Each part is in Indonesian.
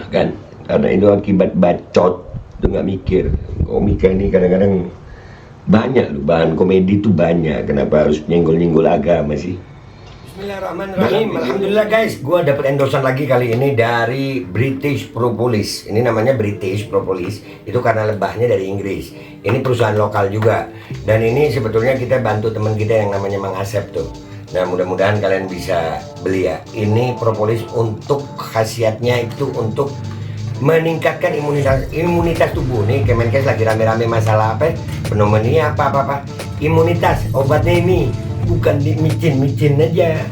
Kan karena itu akibat bacot itu nggak mikir. Komika ini kadang-kadang banyak loh, bahan komedi itu banyak, kenapa harus nyenggol-nyenggol agama sih? Bismillahirrahmanirrahim. Alhamdulillah guys, gue dapet endorsan lagi kali ini dari British Propolis. Ini namanya British Propolis, itu karena lebahnya dari Inggris. Ini perusahaan lokal juga. Dan ini sebetulnya kita bantu teman kita yang namanya Mang Asep tuh. Nah mudah-mudahan kalian bisa beli ya. Ini propolis untuk khasiatnya itu untuk meningkatkan imunitas tubuh. Nih Kemenkes lagi rame-rame masalah apa? Pneumonia apa. Imunitas, obatnya ini bukan di micin aja.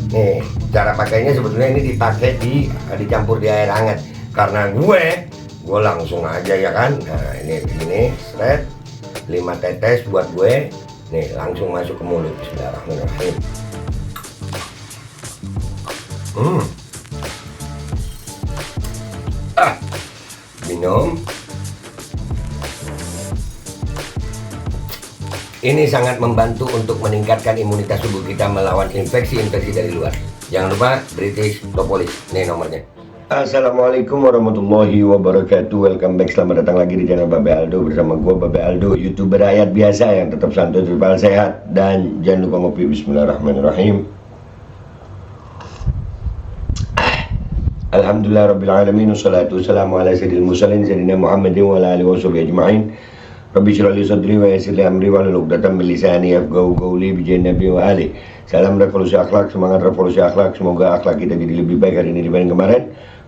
Nih cara pakainya sebetulnya ini dicampur di air hangat. Karena gue langsung aja ya kan. Nah ini seret 5 tetes buat gue. Nih langsung masuk ke mulut. Bismillahirrahmanirrahim. Minum. Ini sangat membantu untuk meningkatkan imunitas tubuh kita melawan infeksi-infeksi dari luar. Jangan lupa British Propolis. Ini nomornya. Assalamualaikum warahmatullahi wabarakatuh. Welcome back, selamat datang lagi di channel Babe Aldo. Bersama gue Babe Aldo, YouTuber rakyat biasa yang tetap santai, tetap sehat. Dan jangan lupa ngopi. Bismillahirrahmanirrahim. Alhamdulillah Rabbil Alamin. Wassalatu wassalamu ala sayyidil mursalin Sayyidina Muhammadin wa ala alihi wa sahbihi ajma'in. Rabbi shrah li sadri wa yassir li amri wahlul 'uqdatam min lisani yafqahu qawli bi Nabi wa ali. Salam revolusi akhlak, semangat revolusi akhlak. Semoga akhlak kita jadi lebih baik hari ini dibanding kemarin.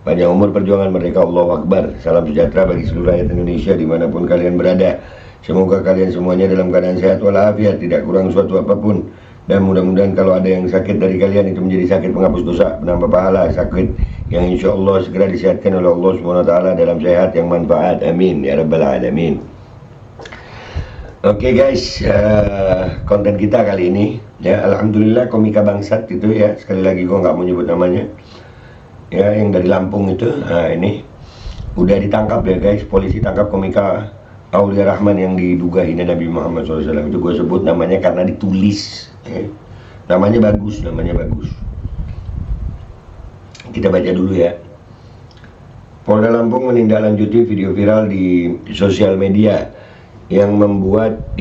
Panjang umur, perjuangan merdeka, Allahu Akbar. Salam sejahtera bagi seluruh rakyat Indonesia dimanapun kalian berada. Semoga kalian semuanya dalam keadaan sehat walafiat, tidak kurang suatu apapun. Dan mudah-mudahan kalau ada yang sakit dari kalian itu menjadi sakit penghapus dosa, penambah pahala, sakit yang insya Allah segera disehatkan oleh Allah SWT dalam sehat yang manfaat. Amin ya rabbal alamin. Oke guys, konten kita kali ini ya, alhamdulillah komika bangsat itu ya, sekali lagi gue nggak mau nyebut namanya ya, yang dari Lampung itu. Nah ini udah ditangkap ya guys, polisi tangkap komika Aulia Rahman yang diduga hina Nabi Muhammad SAW. Itu gue sebut namanya karena ditulis ya. Namanya bagus. Kita baca dulu ya. Polda Lampung menindaklanjuti video viral di sosial media yang memuat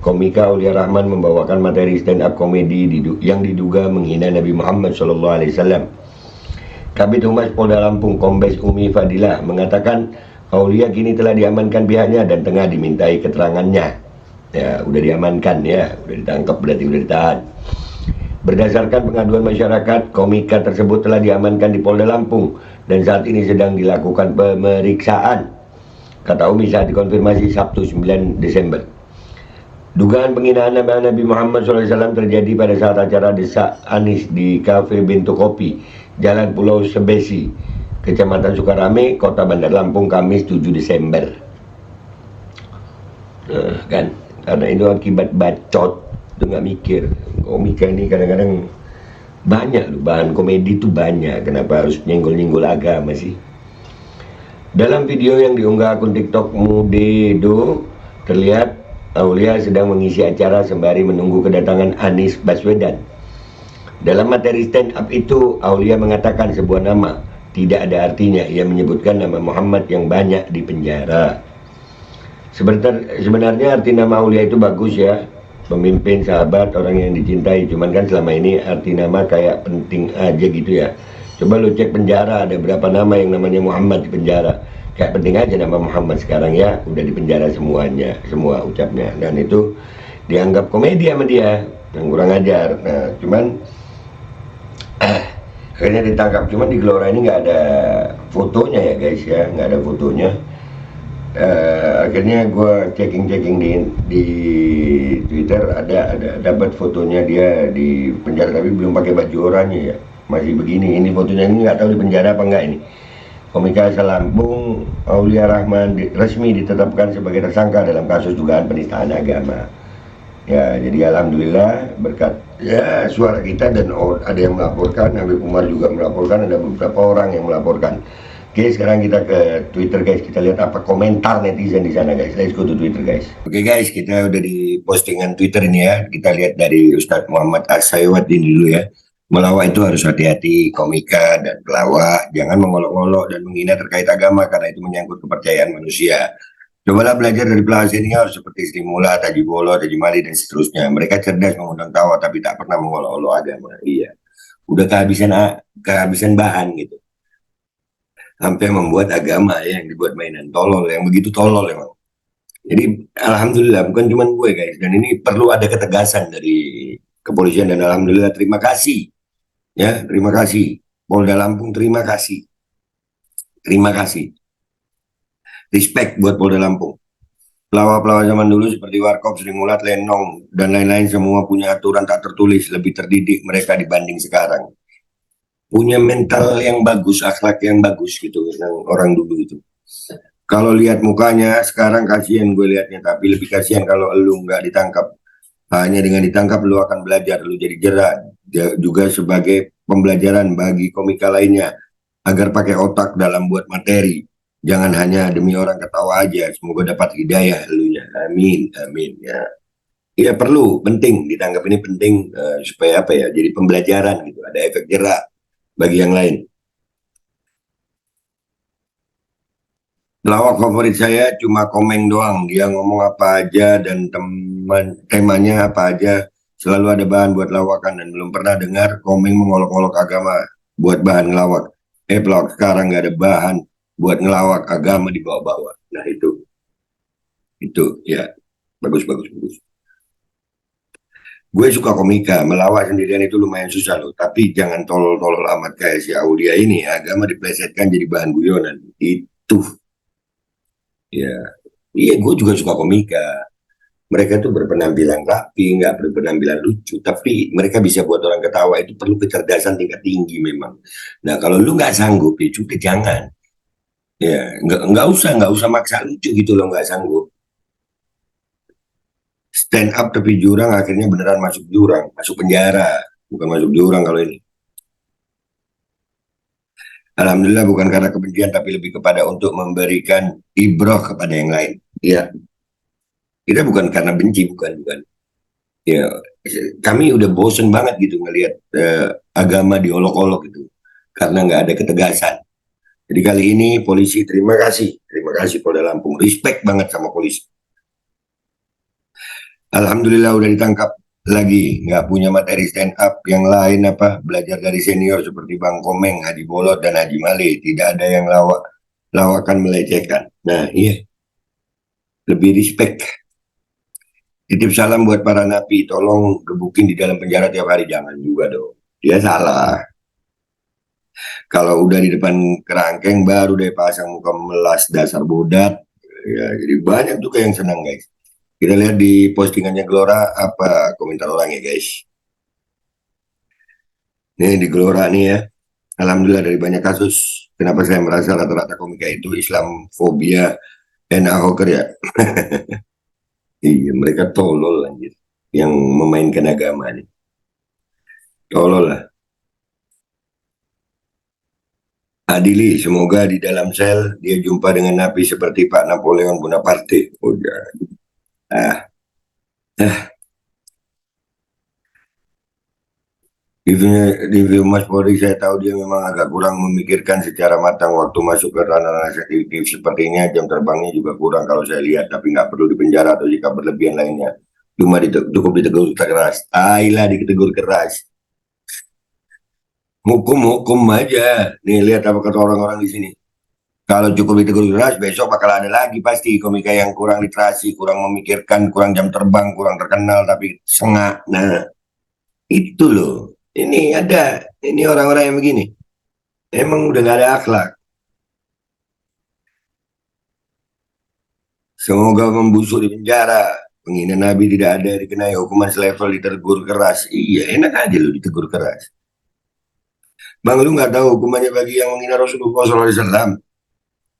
komika Aulia Rahman membawakan materi stand up komedi yang diduga menghina Nabi Muhammad SAW. Kabid Humas Polda Lampung Kombes Umi Fadilah mengatakan Aulia kini telah diamankan pihaknya dan tengah dimintai keterangannya. Ya, udah diamankan ya, udah ditangkap berarti udah ditahan. Berdasarkan pengaduan masyarakat, komika tersebut telah diamankan di Polda Lampung dan saat ini sedang dilakukan pemeriksaan. Kata Umi saat dikonfirmasi Sabtu 9 Desember. Dugaan penghinaan nama Nabi Muhammad SAW terjadi pada saat acara Desak Anis di Cafe Bento Kopi, Jalan Pulau Sebesi, Kecamatan Sukarame, Kota Bandar Lampung, Kamis 7 Desember. Kan karena itu akibat bacot itu nggak mikir. Komika ini kadang-kadang banyak loh, bahan komedi itu banyak, kenapa harus nyenggol-nyenggol agama sih? Dalam video yang diunggah akun TikTok Mudedo, terlihat Aulia sedang mengisi acara sembari menunggu kedatangan Anies Baswedan. Dalam materi stand up itu, Aulia mengatakan sebuah nama tidak ada artinya. Ia menyebutkan nama Muhammad yang banyak di penjara. Sebenarnya arti nama Aulia itu bagus ya, pemimpin, sahabat, orang yang dicintai. Cuman kan selama ini arti nama kayak penting aja gitu ya. Coba lu cek penjara, ada berapa nama yang namanya Muhammad di penjara. Kayak penting aja nama Muhammad sekarang ya, udah di penjara semuanya, semua ucapnya. Dan itu dianggap komedi sama dia, yang kurang ajar. Nah cuman akhirnya ditangkap. Cuman di Gelora ini nggak ada fotonya ya guys ya, nggak ada fotonya. Akhirnya gue checking di Twitter, ada dapat fotonya dia di penjara tapi belum pakai baju oranye ya, masih begini. Ini fotonya, ini nggak tahu di penjara apa enggak ini. Komika asal Lampung Aulia Rahman resmi ditetapkan sebagai tersangka dalam kasus dugaan penistaan agama. Ya jadi alhamdulillah berkat ya suara kita dan ada yang melaporkan, Habib Umar juga melaporkan, ada beberapa orang yang melaporkan. Oke, sekarang kita ke Twitter guys, kita lihat apa komentar netizen di sana guys. Let's go to Twitter guys. Oke guys, kita udah di postingan Twitter ini ya. Kita lihat dari Ustadz Muhammad As-Sayawat ini dulu ya. Melawak itu harus hati-hati, komika dan pelawak jangan mengolok-olok dan menghina terkait agama karena itu menyangkut kepercayaan manusia. Cobalah belajar dari pelajar senior seperti Sri Mula, Taji Bolo, Taji Mali, dan seterusnya. Mereka cerdas mengundang tawa tapi tak pernah mengolok-olok agama. Iya, udah kehabisan bahan gitu. Sampai membuat agama ya, yang dibuat mainan tolol, yang begitu tolol emang. Jadi alhamdulillah bukan cuma gue guys, dan ini perlu ada ketegasan dari kepolisian dan alhamdulillah terima kasih ya, terima kasih Polda Lampung, terima kasih, respect buat Polda Lampung. Pelawak-pelawak zaman dulu seperti Warkop, Sri Mulat, Lenong, dan lain-lain semua punya aturan tak tertulis, lebih terdidik mereka dibanding sekarang. Punya mental yang bagus, akhlak yang bagus gitu, yang orang dulu itu. Kalau lihat mukanya sekarang kasihan gue lihatnya, tapi lebih kasihan kalau lu nggak ditangkap. Hanya dengan ditangkap lu akan belajar, lu jadi jerak. Juga sebagai pembelajaran bagi komika lainnya agar pakai otak dalam buat materi. Jangan hanya demi orang ketawa aja. Semoga dapat hidayah elunya. Amin, amin ya. Ya perlu, penting ditangkap ini penting supaya apa ya? Jadi pembelajaran gitu. Ada efek jerak bagi yang lain. Lawak favorit saya cuma Komeng doang. Dia ngomong apa aja dan temanya apa aja. Selalu ada bahan buat lawakan dan belum pernah dengar Komeng mengolok-olok agama buat bahan ngelawak. Pelawak sekarang nggak ada bahan buat ngelawak agama di bawah-bawah. Nah itu ya bagus bagus bagus. Gue suka komika, melawak sendirian itu lumayan susah loh. Tapi jangan tolol-tolol amat kayak si Aulia ini. Agama diplesetkan jadi bahan guyonan. Itu ya, iya gue juga suka komika. Mereka tuh berpenampilan rapi, nggak berpenampilan lucu, tapi mereka bisa buat orang ketawa. Itu perlu kecerdasan tingkat tinggi memang. Nah kalau lu nggak sanggup ya juga jangan. Ya nggak usah maksa lucu gitu loh, nggak sanggup. Stand up tapi jurang akhirnya beneran masuk jurang, masuk penjara, bukan masuk jurang kalau ini. Alhamdulillah bukan karena kebencian tapi lebih kepada untuk memberikan ibroh kepada yang lain. Ya, kita bukan karena benci, bukan. Ya, kami udah bosen banget gitu ngelihat agama diolok-olok gitu, karena nggak ada ketegasan. Jadi kali ini polisi terima kasih Polda Lampung, respect banget sama polisi. Alhamdulillah udah ditangkap lagi, nggak punya materi stand up yang lain apa, belajar dari senior seperti Bang Komeng, Haji Bolot, dan Haji Male. Tidak ada yang lawakan melecehkan. Nah iya, lebih respect. Titip salam buat para napi, tolong gebukin di dalam penjara tiap hari, jangan juga dong. Dia salah. Kalau udah di depan kerangkeng baru deh pasang muka melas dasar bodat. Ya, jadi banyak tuh kayak yang senang guys. Kita lihat di postingannya Gelora apa komentar orangnya guys. Nih di Gelora nih ya. Alhamdulillah dari banyak kasus. Kenapa saya merasa rata-rata komika itu Islamfobia dan Ahoker ya. Iya mereka tolol anjir. Yang memainkan agama nih. Tolol lah. Adili, semoga di dalam sel dia jumpa dengan napi seperti Pak Napoleon Bonaparte. Udah. Ah, ah. Di Mas Polri saya tahu dia memang agak kurang memikirkan secara matang waktu masuk ke ranah sensitif. Sepertinya jam terbangnya juga kurang kalau saya lihat, tapi nggak perlu dipenjara atau jika berlebihan lainnya. Cuma cukup ditegur keras. Ayolah ditegur keras. Hukum aja. Nih lihat apa kata orang-orang di sini. Kalau cukup ditegur keras, besok bakal ada lagi pasti komika yang kurang literasi, kurang memikirkan, kurang jam terbang, kurang terkenal, tapi sengak. Nah, itu loh. Ini ada, ini orang-orang yang begini. Emang udah gak ada akhlak. Semoga membusuk di penjara. Penghina Nabi tidak ada dikenai hukuman selevel ditegur keras. Iya, enak aja lo ditegur keras. Bang, lu nggak tahu hukumannya bagi yang menghina Rasulullah SAW.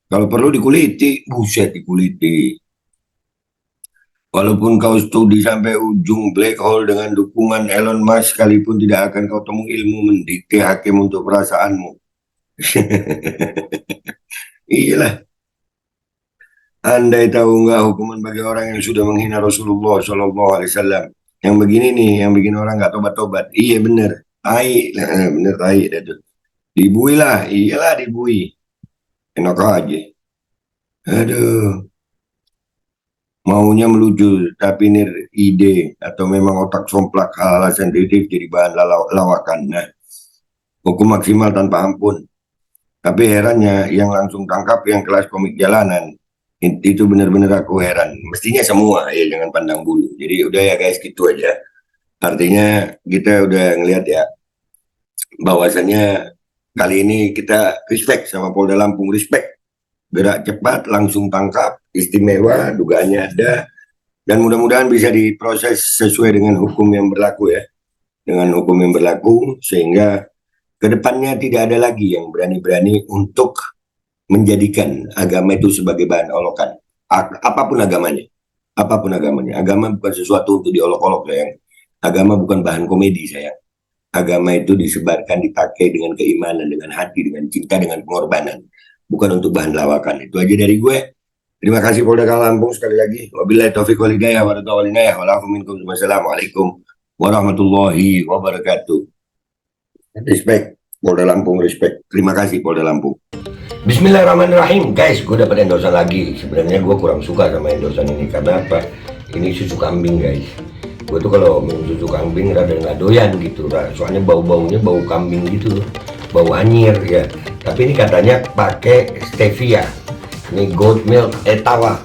Kalau perlu dikuliti, buset dikuliti. Walaupun kau studi sampai ujung black hole dengan dukungan Elon Musk sekalipun tidak akan kau temu ilmu mendikte hakim untuk perasaanmu. Iyalah. Andai tahu nggak hukuman bagi orang yang sudah menghina Rasulullah Shallallahu Alaihi Wasallam. Yang begini nih, yang bikin orang nggak tobat-tobat. Iya bener. Tai, bener tai. Dibui lah, iyalah dibui. Enak aja. Aduh, maunya melucu, tapi ini ide atau memang otak somplak hal-hal sensitif jadi bahan lawakan. Nah, hukum maksimal tanpa ampun. Tapi herannya yang langsung tangkap yang kelas komik jalanan. Itu benar-benar aku heran. Mestinya semua ya jangan pandang bulu. Jadi udah ya guys gitu aja. Artinya kita udah ngelihat ya bahwasannya kali ini kita respect sama Polda Lampung, respect. Gerak cepat, langsung tangkap, istimewa, dugaannya ada, dan mudah-mudahan bisa diproses sesuai dengan hukum yang berlaku ya. Dengan hukum yang berlaku, sehingga kedepannya tidak ada lagi yang berani-berani untuk menjadikan agama itu sebagai bahan olokan. Apapun agamanya. Apapun agamanya. Agama bukan sesuatu untuk diolok-olok sayang. Agama bukan bahan komedi sayang. Agama itu disebarkan, dipakai dengan keimanan, dengan hati, dengan cinta, dengan pengorbanan. Bukan untuk bahan lawakan. Itu aja dari gue. Terima kasih Polda Lampung sekali lagi. Wabillahi taufiq wal hidayah wa ridha wal inayah. Wassalamualaikum warahmatullahi wabarakatuh. Respect Polda Lampung, respect. Terima kasih Polda Lampung. Bismillahirrahmanirrahim. Guys, gue dapat endosan lagi. Sebenarnya gue kurang suka sama endosan ini. Karena apa? Ini susu kambing guys. Gue tuh kalau minum susu kambing rada nggak doyan gitu. Soalnya bau-baunya bau kambing gitu. Bau anyir ya. Tapi ini katanya pakai stevia. Ini goat milk etawa.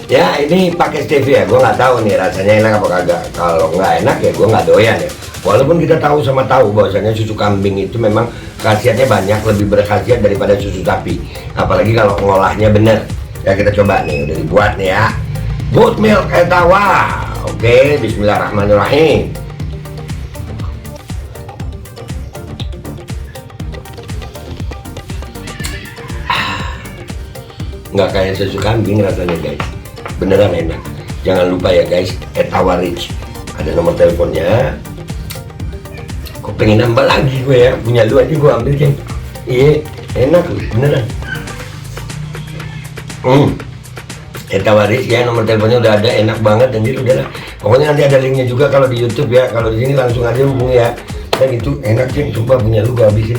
Ya ini pakai stevia. Gue nggak tahu nih rasanya enak apa kagak. Kalau nggak enak ya gue nggak doyan ya. Walaupun kita tahu sama tahu bahwasanya susu kambing itu memang khasiatnya banyak, lebih berkhasiat daripada susu sapi. Apalagi kalau ngolahnya bener. Ya kita coba nih, udah dibuat nih ya. Goat milk etawa. Oke, bismillahirrahmanirrahim. Nggak kayak susu kambing rasanya guys, beneran enak. Jangan lupa ya guys, Etawa Rich, ada nomor teleponnya. Kok pengen nambah lagi gue ya, punya lu aja gue ambil kan. Iya enak loh beneran. Etawa Rich ya, nomor teleponnya udah ada, enak banget. Dan jadi udahlah, pokoknya nanti ada linknya juga kalau di YouTube ya. Kalau di sini langsung aja hubungi ya. Dan itu enak sih, coba punya lu gue habisin.